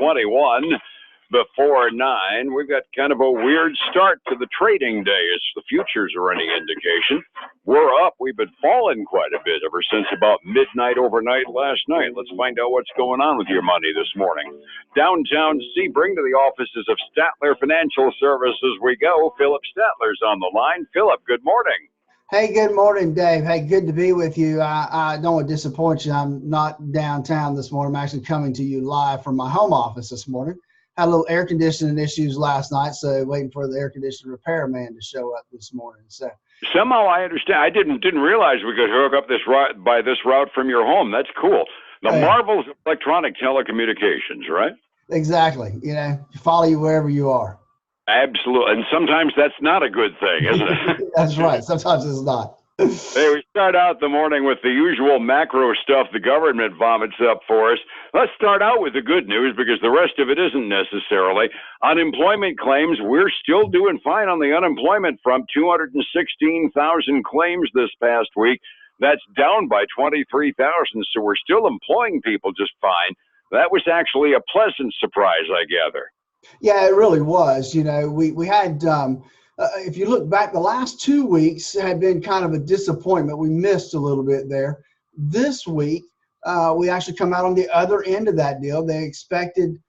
21 before 9. We've got kind of a weird start to the trading day as the futures are any indication. We're up. We've been falling quite a bit ever since about midnight overnight last night. Let's find out what's going on with your money this morning. Downtown Sebring to the offices of Statler Financial Services we go. Phillip Statler's on the line. Phillip, good morning. Hey, good morning, Dave. Hey, good to be with you. I don't want to disappoint you. I'm not downtown this morning. I'm actually coming to you live from my home office this morning. Had a little air conditioning issues last night, so waiting for the air conditioner repairman to show up this morning. So somehow I understand. I didn't realize we could hook up this route from your home. That's cool. The marvels of electronic telecommunications, right? Exactly. Follow you wherever you are. Absolutely. And sometimes that's not a good thing, isn't it? That's right. Sometimes it's not. Hey, we start out the morning with the usual macro stuff the government vomits up for us. Let's start out with the good news because the rest of it isn't necessarily. Unemployment claims, we're still doing fine on the unemployment front. 216,000 claims this past week. That's down by 23,000, so we're still employing people just fine. That was actually a pleasant surprise, I gather. Yeah, it really was. We had, if you look back, the last 2 weeks had been kind of a disappointment. We missed a little bit there. This week, we actually come out on the other end of that deal. They expected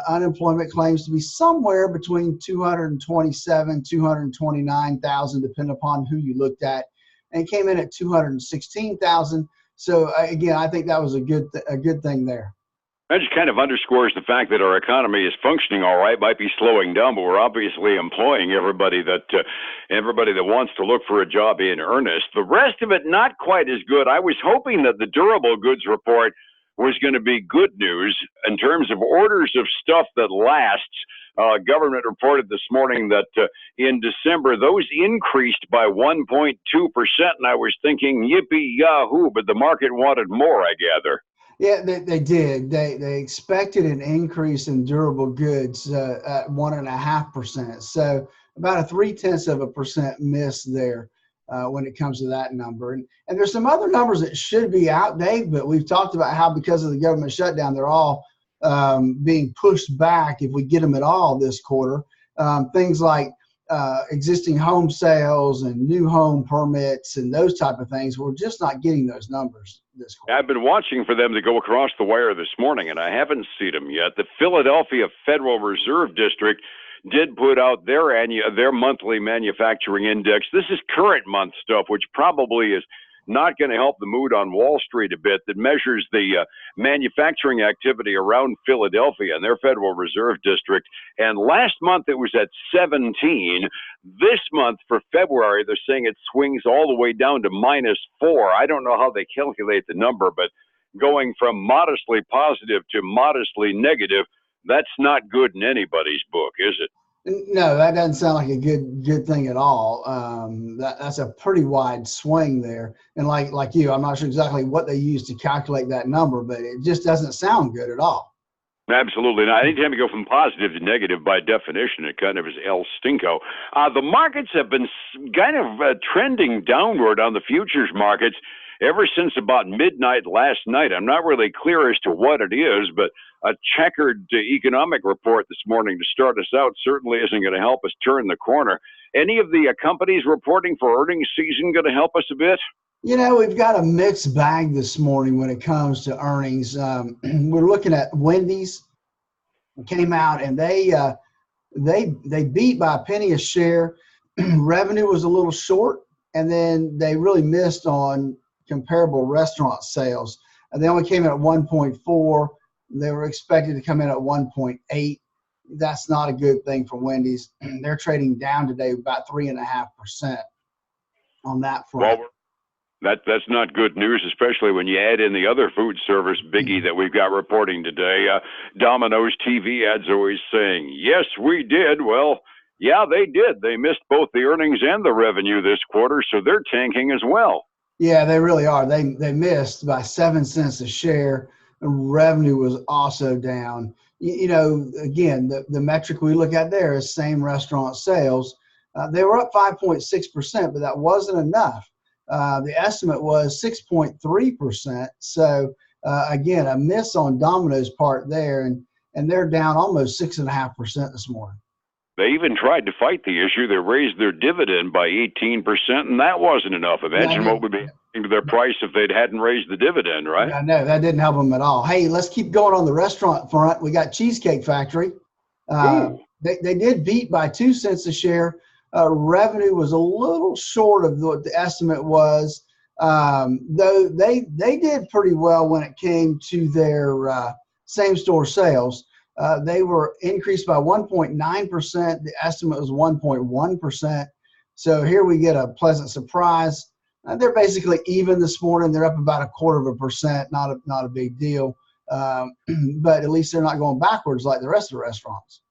unemployment claims to be somewhere between 227, 229,000, depending upon who you looked at, and came in at 216,000. So again, I think that was a good thing there. That just kind of underscores the fact that our economy is functioning all right. Might be slowing down, but we're obviously employing everybody that wants to look for a job in earnest. The rest of it, not quite as good. I was hoping that the durable goods report was going to be good news in terms of orders of stuff that lasts. Government reported this morning that in December, those increased by 1.2%. And I was thinking, yippee yahoo, but the market wanted more, I gather. Yeah, they did. They expected an increase in durable goods at 1.5%. So about a 0.3% miss there when it comes to that number. And there's some other numbers that should be out, Dave, but we've talked about how because of the government shutdown, they're all being pushed back if we get them at all this quarter. Things like existing home sales and new home permits and those type of things. We're just not getting those numbers this quarter. I've been watching for them to go across the wire this morning, and I haven't seen them yet. The Philadelphia Federal Reserve District did put out their monthly manufacturing index. This is current month stuff, which probably is not going to help the mood on Wall Street a bit, that measures the manufacturing activity around Philadelphia and their Federal Reserve District. And last month it was at 17. This month for February, they're saying it swings all the way down to -4. I don't know how they calculate the number, but going from modestly positive to modestly negative, that's not good in anybody's book, is it? No, that doesn't sound like a good thing at all. That's a pretty wide swing there. And like you, I'm not sure exactly what they use to calculate that number, but it just doesn't sound good at all. Absolutely not. Anytime you go from positive to negative, by definition, it kind of is El Stinko. The markets have been kind of trending downward on the futures markets ever since about midnight last night. I'm not really clear as to what it is, but a checkered economic report this morning to start us out certainly isn't going to help us turn the corner. Any of the companies reporting for earnings season going to help us a bit? We've got a mixed bag this morning when it comes to earnings. We're looking at Wendy's. Came out and they beat by a penny a share. Revenue was a little short, and then they really missed on comparable restaurant sales. And they only came in at 1.4. They were expected to come in at 1.8. That's not a good thing for Wendy's. They're trading down today about 3.5% on that front. Well, that's not good news, especially when you add in the other food service biggie that we've got reporting today. Domino's TV ads always saying, yes, we did. Well, yeah, they did. They missed both the earnings and the revenue this quarter, so they're tanking as well. Yeah, they really are. They missed by 7 cents a share. Revenue was also down. Again, the metric we look at there is same restaurant sales. They were up 5.6%, but that wasn't enough. The estimate was 6.3%. So again, a miss on Domino's part there. And and they're down almost 6.5% this morning. They even tried to fight the issue. They raised their dividend by 18%, and that wasn't enough. Imagine what would be happening to their price if they hadn't raised the dividend, right? Yeah, no, that didn't help them at all. Hey, let's keep going on the restaurant front. We got Cheesecake Factory. They did beat by 2 cents a share. Revenue was a little short of what the estimate was, though they did pretty well when it came to their same-store sales. They were increased by 1.9%. The estimate was 1.1%. So here we get a pleasant surprise. They're basically even this morning. They're up about 0.25%. Not a big deal, but at least they're not going backwards like the rest of the restaurants.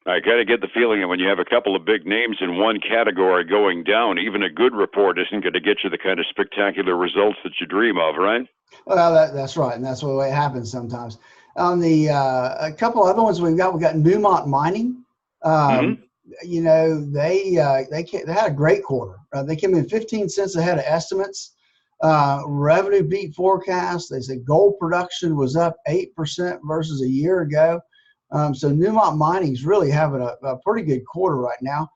I got to get the feeling that when you have a couple of big names in one category going down, even a good report isn't going to get you the kind of spectacular results that you dream of, right? Well, that's right, and that's the way it happens sometimes. On the a couple other ones we got Newmont Mining. You know, they had a great quarter. They came in 15 cents ahead of estimates. Revenue beat forecast. They said gold production was up 8% versus a year ago. So Newmont Mining's really having a pretty good quarter right now.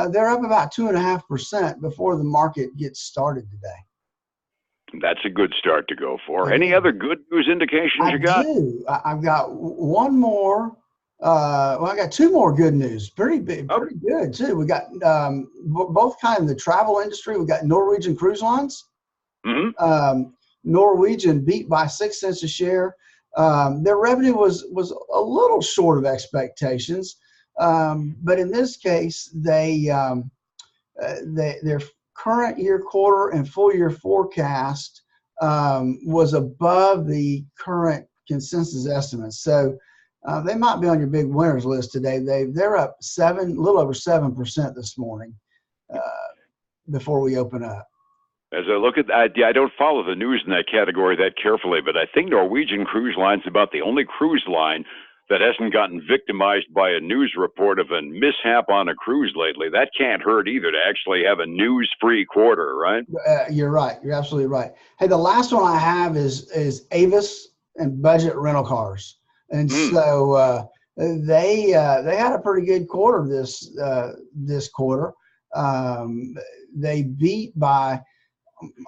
They're up about 2.5% before the market gets started today. That's a good start to go for. Any other good news indications you got? I've got one more. I got two more good news. Pretty good too. We got both kind of the travel industry. We got Norwegian Cruise Lines. Norwegian beat by 6 cents a share. Their revenue was a little short of expectations, but in this case, their current year quarter and full year forecast was above the current consensus estimates. So they might be on your big winners list today. They're up a little over 7% this morning before we open up. As I look at that, I don't follow the news in that category that carefully, but I think Norwegian Cruise Line's about the only cruise line that hasn't gotten victimized by a news report of a mishap on a cruise lately. That can't hurt either to actually have a news-free quarter, right? You're right. You're absolutely right. Hey, the last one I have is Avis and budget rental cars. And so they had a pretty good quarter this quarter. They beat by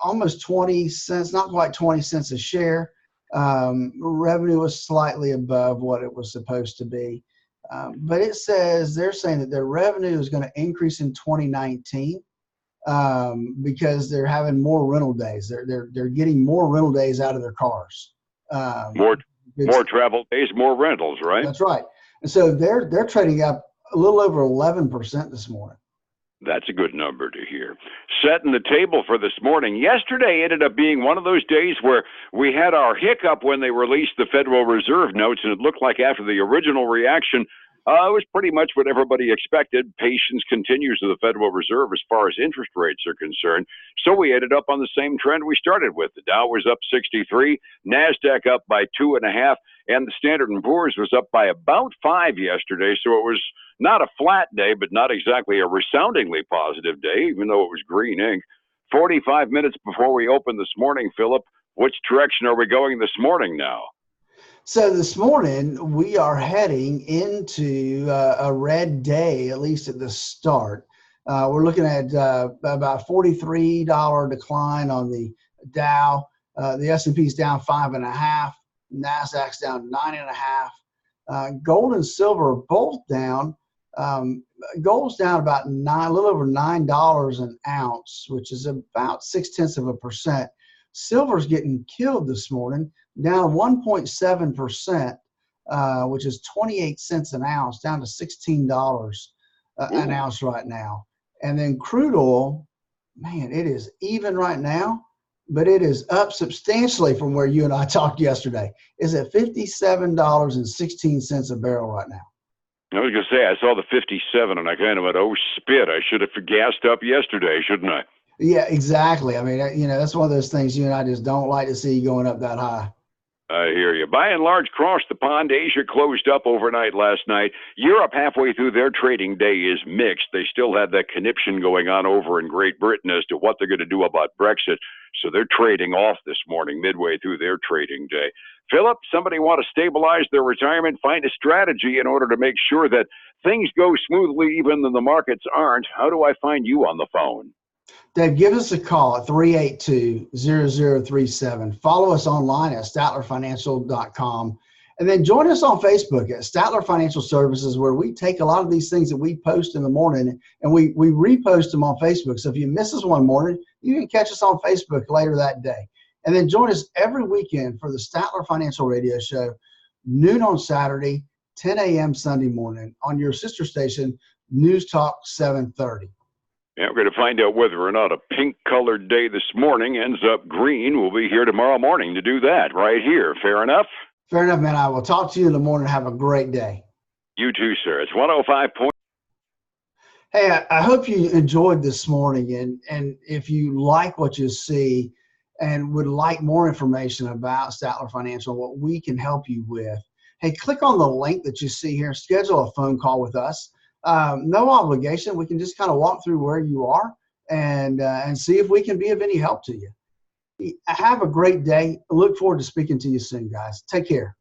almost 20 cents, not quite 20 cents a share. Revenue was slightly above what it was supposed to be. But they're saying that their revenue is going to increase in 2019 because they're having more rental days. They're getting more rental days out of their cars. More travel days, more rentals, right? That's right. And so they're trading up a little over 11% this morning. That's a good number to hear. Setting the table for this morning. Yesterday ended up being one of those days where we had our hiccup when they released the Federal Reserve notes, and it looked like after the original reaction, it was pretty much what everybody expected. Patience continues to the Federal Reserve as far as interest rates are concerned. So we ended up on the same trend we started with. The Dow was up 63, NASDAQ up by 2.5, and the Standard & Poor's was up by about 5 yesterday. So it was not a flat day, but not exactly a resoundingly positive day, even though it was green ink. 45 minutes before we open this morning, Phillip, which direction are we going this morning now? So this morning, we are heading into a red day, at least at the start. We're looking at about $43 decline on the Dow. The S&P's down 5.5. NASDAQ's down 9.5. Gold and silver are both down. Gold's down about a little over $9 an ounce, which is about 0.6%. Silver's getting killed this morning, down 1.7%, which is 28 cents an ounce, down to $16 an ounce right now. And then crude oil, man, it is even right now, but it is up substantially from where you and I talked yesterday. It's at $57.16 a barrel right now. I was going to say, I saw the 57 and I kind of went, oh, spit. I should have gassed up yesterday, shouldn't I? Yeah, exactly. I mean, that's one of those things you and I just don't like to see going up that high. I hear you. By and large, across the pond, Asia closed up overnight last night. Europe, halfway through their trading day, is mixed. They still have that conniption going on over in Great Britain as to what they're going to do about Brexit. So they're trading off this morning, midway through their trading day. Phillip, somebody want to stabilize their retirement, find a strategy in order to make sure that things go smoothly even when the markets aren't. How do I find you on the phone? Dave, give us a call at 382-0037. Follow us online at statlerfinancial.com. And then join us on Facebook at Statler Financial Services, where we take a lot of these things that we post in the morning and we repost them on Facebook. So if you miss us one morning, you can catch us on Facebook later that day. And then join us every weekend for the Statler Financial Radio Show, noon on Saturday, 10 a.m. Sunday morning on your sister station, News Talk 730. Yeah, we're going to find out whether or not a pink-colored day this morning ends up green. We'll be here tomorrow morning to do that right here. Fair enough? Fair enough, man. I will talk to you in the morning. Have a great day. You too, sir. It's 105 point. Hey, I hope you enjoyed this morning. And if you like what you see and would like more information about Statler Financial, what we can help you with, hey, click on the link that you see here. Schedule a phone call with us. No obligation. We can just kind of walk through where you are and see if we can be of any help to you. Have a great day. Look forward to speaking to you soon, guys. Take care.